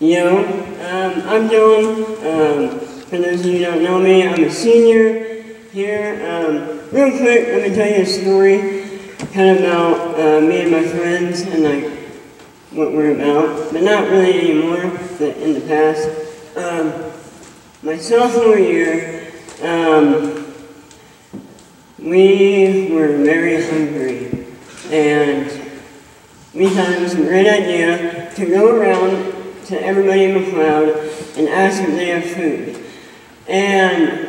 Yo, I'm Dylan. For those of you who don't know me, I'm a senior here. Real quick, let me tell you a story kind of about me and my friends and like what we're about, but not really anymore, but in the past. My sophomore year, we were very hungry, and we thought it was a great idea to go around to everybody in the crowd and ask if they have food. And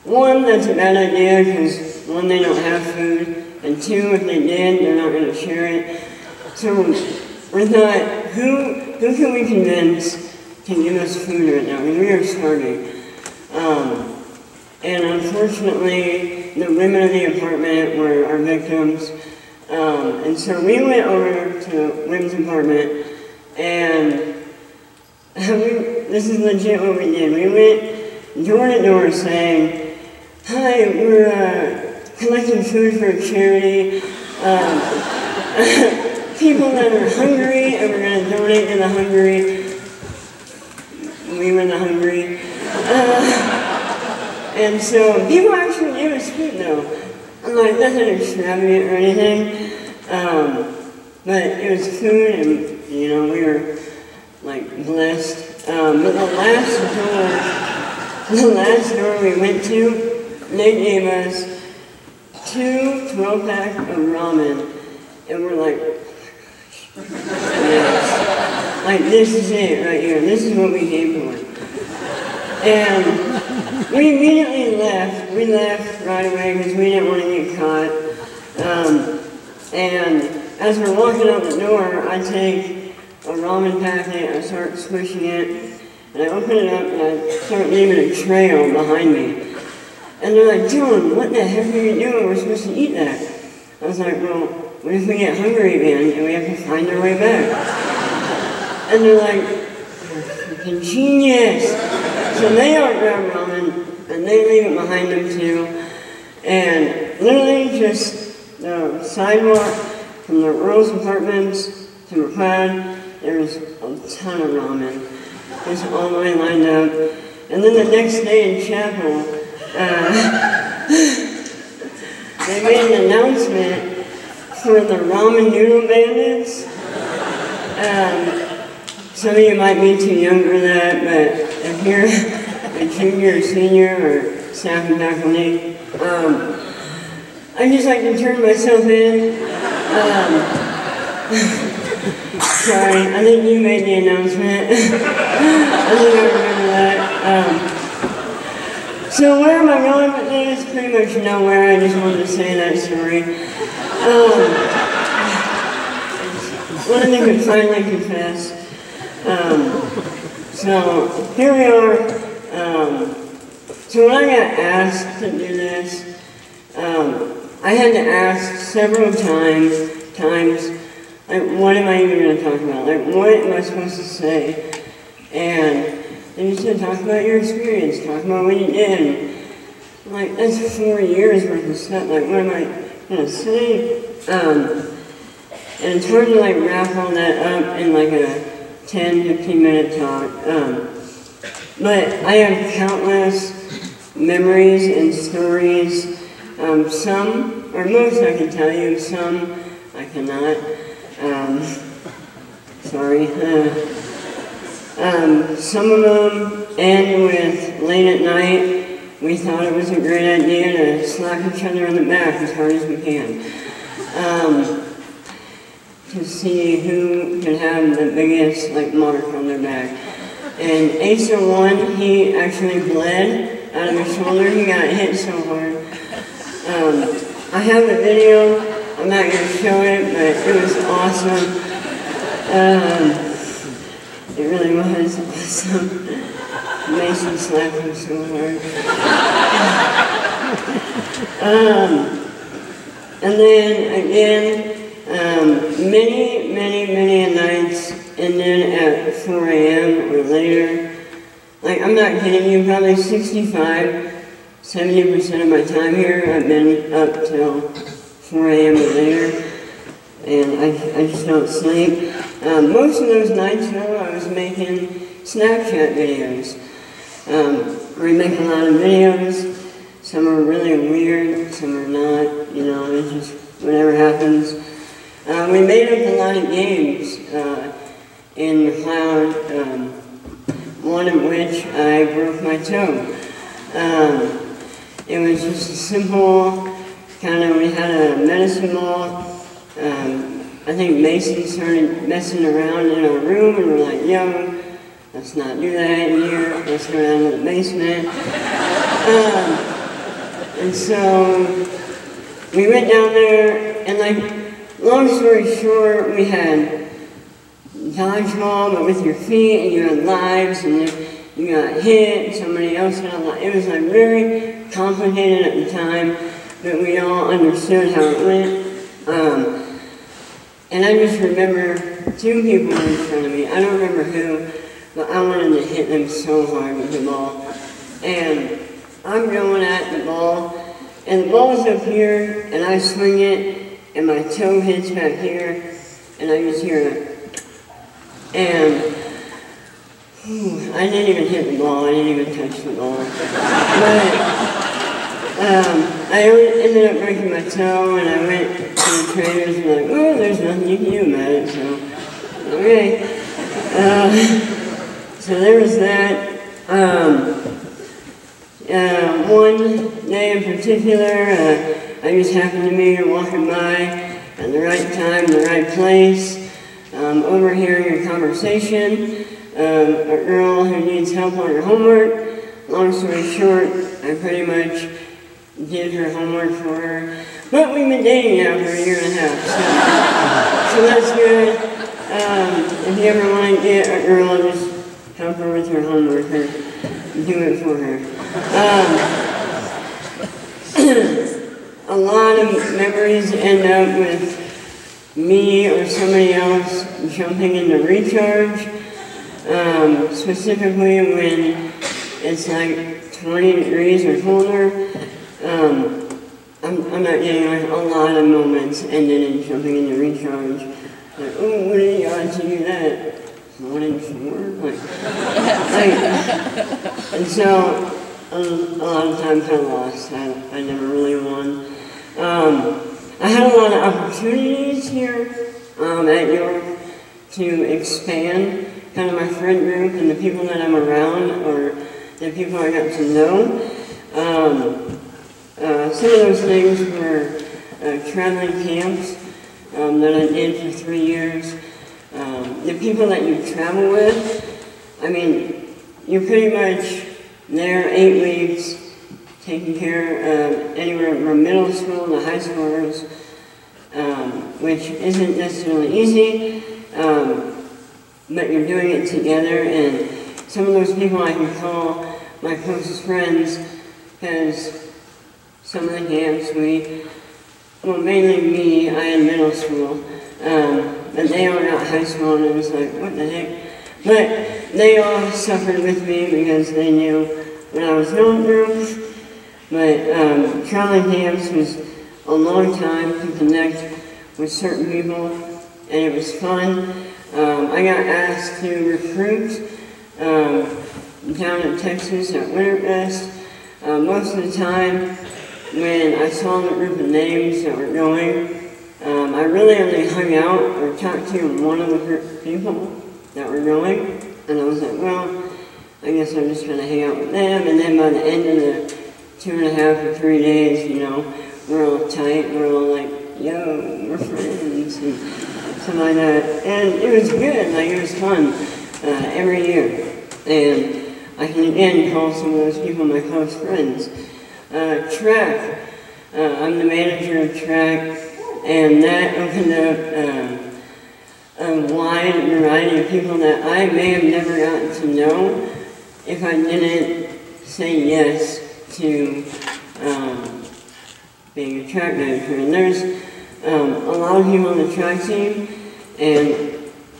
one, that's a bad idea because one, they don't have food, and two, if they did, they're not going to share it. So we thought, who can we convince to give us food right now? Because we are starving. And unfortunately, the women in the apartment were our victims. And so we went over to women's apartment, and this is legit what we did. We went door to door saying, "Hi, we're collecting food for a charity. People that are hungry, and we're going to donate to the hungry." We were the hungry. And so people actually gave us food though. I'm like, nothing extravagant or anything. But it was food, and you know, we were like blessed. But the last door we went to, they gave us 2 12-pack of ramen, and we're like, yes, like this is it right here. This is what we came for. And we immediately left. We left right away because we didn't want to get caught. And as we're walking out the door, I take a ramen packet, I start squishing it, and I open it up and I start leaving a trail behind me. And they're like, "Dylan, what the heck are you doing? We're supposed to eat that." I was like, "Well, what if we get hungry again and we have to find our way back?" And they're like, "You're freaking genius." So they all grab ramen and they leave it behind them too. And literally just the sidewalk from the girls' apartments to McLeod, there was a ton of ramen. Just all the way lined up. And then the next day in chapel, they made an announcement for the ramen noodle bandits. Some of you might be too young for that, but if you're a junior or senior or staff and faculty, I just like to turn myself in. Sorry, I think you made the announcement. I think I remember that. So where am I going with this? Pretty much nowhere. I just wanted to say that story. One thing could finally confess. So here we are. So when I got asked to do this, I had to ask several times, like, what am I even going to talk about? Like, what am I supposed to say? And they just said, talk about your experience, talk about what you did. I'm like, that's 4 years worth of stuff. Like, what am I going to say? And it's hard to like wrap all that up in like a 10-15 minute talk. But I have countless memories and stories. Some, or most I can tell you, some I cannot. Sorry. Some of them end with late at night. We thought it was a great idea to slap each other in the back as hard as we can. To see who could have the biggest like mark on their back. And Ace 01, he actually bled out of his shoulder. He got hit so hard. I have a video. I'm not going to show it, but it was awesome. It really was awesome. Mason slapped him so hard. And then again, many nights ended at 4 a.m. or later. Like, I'm not kidding you, probably 65–70% of my time here, I've been up till 4 a.m. or later, and I just don't sleep. Most of those nights, though, I was making Snapchat videos. We make a lot of videos. Some are really weird, some are not, you know, it's just whatever happens. We made up a lot of games in the cloud, one of which I broke my toe. It was just a simple kind of, we had a medicine ball. I think Mason started messing around in our room and we're like, yo, let's not do that in here, let's go down to the basement. And so we went down there and like, long story short, we had dodgeball, but with your feet, and you had lives, and if you got hit, and somebody else got lives. It was like very complicated at the time, but we all understood how it went. And I just remember two people in front of me. I don't remember who, but I wanted to hit them so hard with the ball. And I'm going at the ball, and the ball's up here, and I swing it, and my toe hits back here, and I just hear it. And I didn't even hit the ball, I didn't even touch the ball. But I ended up breaking my toe, and I went to the trainers and like, oh, there's nothing you can do about it, so, okay. So there was that. One day in particular, I just happened to be walking by at the right time, the right place, overhearing a conversation, a girl who needs help on her homework. Long story short, I pretty much did her homework for her. But we've been dating now for 1.5 years, so that's good. If you ever want to get a girl, just help her with her homework or do it for her. A lot of memories end up with me or somebody else jumping into recharge, specifically when it's like 20 degrees or colder. I'm not getting like a lot of moments ended in jumping into recharge. Like, oh, what are the odds to do that? 1 in 4? And so, a lot of times I lost. I never really won. I had a lot of opportunities here at York to expand kind of my friend group and the people that I'm around or the people I got to know. Some of those things were traveling camps that I did for 3 years. The people that you travel with, I mean, you're pretty much there 8 weeks, taking care of anywhere from middle school to high schoolers, which isn't necessarily easy, but you're doing it together, and some of those people I can call my closest friends, because some of the camps well, mainly me, I had middle school, but they all got high school, and it was like, what the heck? But they all suffered with me because they knew what I was going through. But traveling camps was a long time to connect with certain people, and it was fun. I got asked to recruit down in Texas at Winterfest. Most of the time, when I saw the group of names that were going, I really only hung out or talked to one of the group of people that were going, and I was like, well, I guess I'm just going to hang out with them, and then by the end of the 2.5 or 3 days, you know, we're all tight, we're all like, yo, we're friends, and something like that, and it was good, like, it was fun every year, and I can again call some of those people my close friends. Track, I'm the manager of track, and that opened up a wide variety of people that I may have never gotten to know if I didn't say yes to being a track manager. And there's a lot of people on the track team, and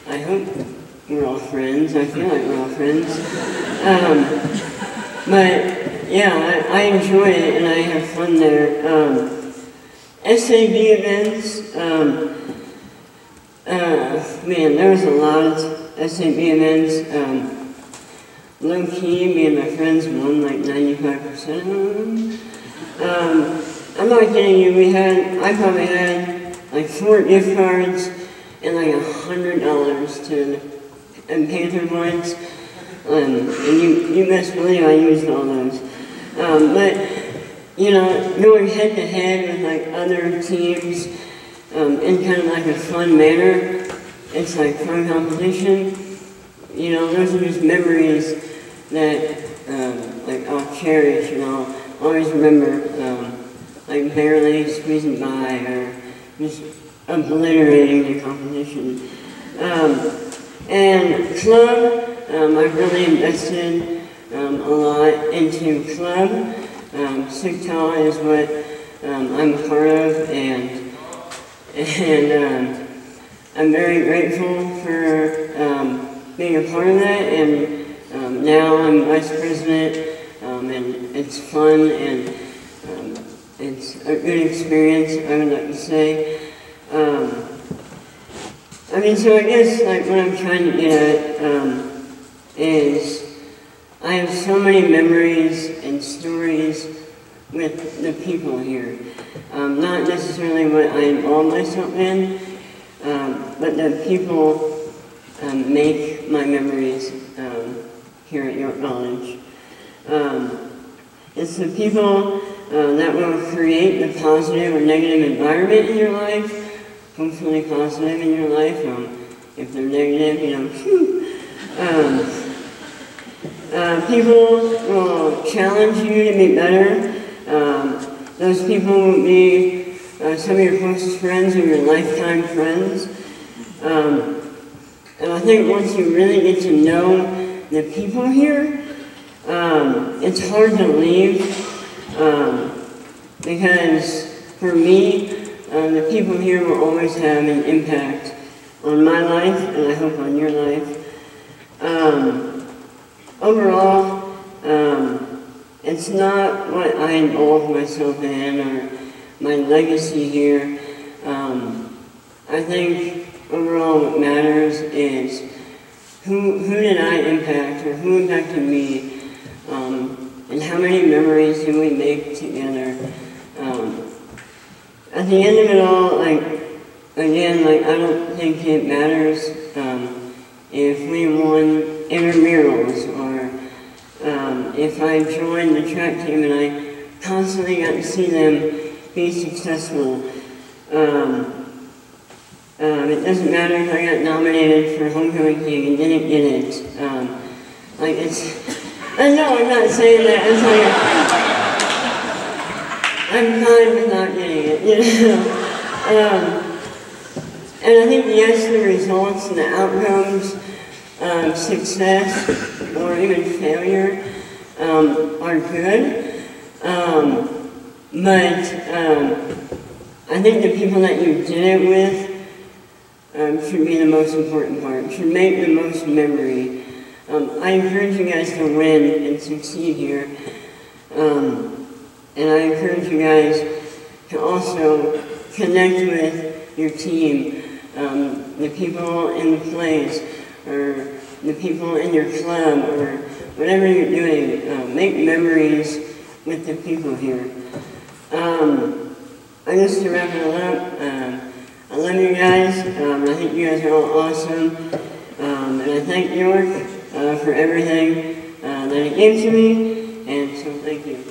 I hope we're all friends. I feel like we're all friends. But yeah, I enjoy it and I have fun there. SAB events, man, there was a lot SABMNs, low-key, me and my friends won like 95% of them. I'm not kidding you, I probably had like 4 gift cards and like $100 in Panther points. And you best believe I used all those. But, you know, going head to head with like other teams in kind of like a fun manner, it's like fun competition. You know, those are just memories that like I'll cherish and I'll always remember, like barely squeezing by or just obliterating the competition. And club, I've really invested a lot into club. SIGTAL is what I'm a part of, and I'm very grateful for being a part of that, and now I'm vice president, and it's fun, and it's a good experience, I would like to say. I mean, so I guess like what I'm trying to get at is I have so many memories and stories with the people here. Not necessarily what I involve myself in, but the people make my memories here at York College. It's the people that will create the positive or negative environment in your life, hopefully positive in your life. If they're negative, you know, people will challenge you to be better. Those people will be some of your closest friends or your lifetime friends. And I think once you really get to know the people here, it's hard to leave, because for me, the people here will always have an impact on my life, and I hope on your life. Overall, it's not what I involve myself in or my legacy here. I think overall what matters is who did I impact, or who impacted me, and how many memories did we make together. At the end of it all, like, again, like, I don't think it matters if we won intramurals, or if I joined the track team and I constantly got to see them be successful. It doesn't matter if I got nominated for homecoming team and didn't get it. Like, I know I'm not saying that, it's like, I'm fine with not getting it, you know. And I think, yes, the results and the outcomes, success or even failure, are good. But I think the people that you did it with should be the most important part, should make the most memory. I encourage you guys to win and succeed here. And I encourage you guys to also connect with your team, the people in the plays, or the people in your club, or whatever you're doing. Make memories with the people here. I guess to wrap it all up, I love you guys. I think you guys are all awesome. And I thank York for everything that it gave to me, and so thank you.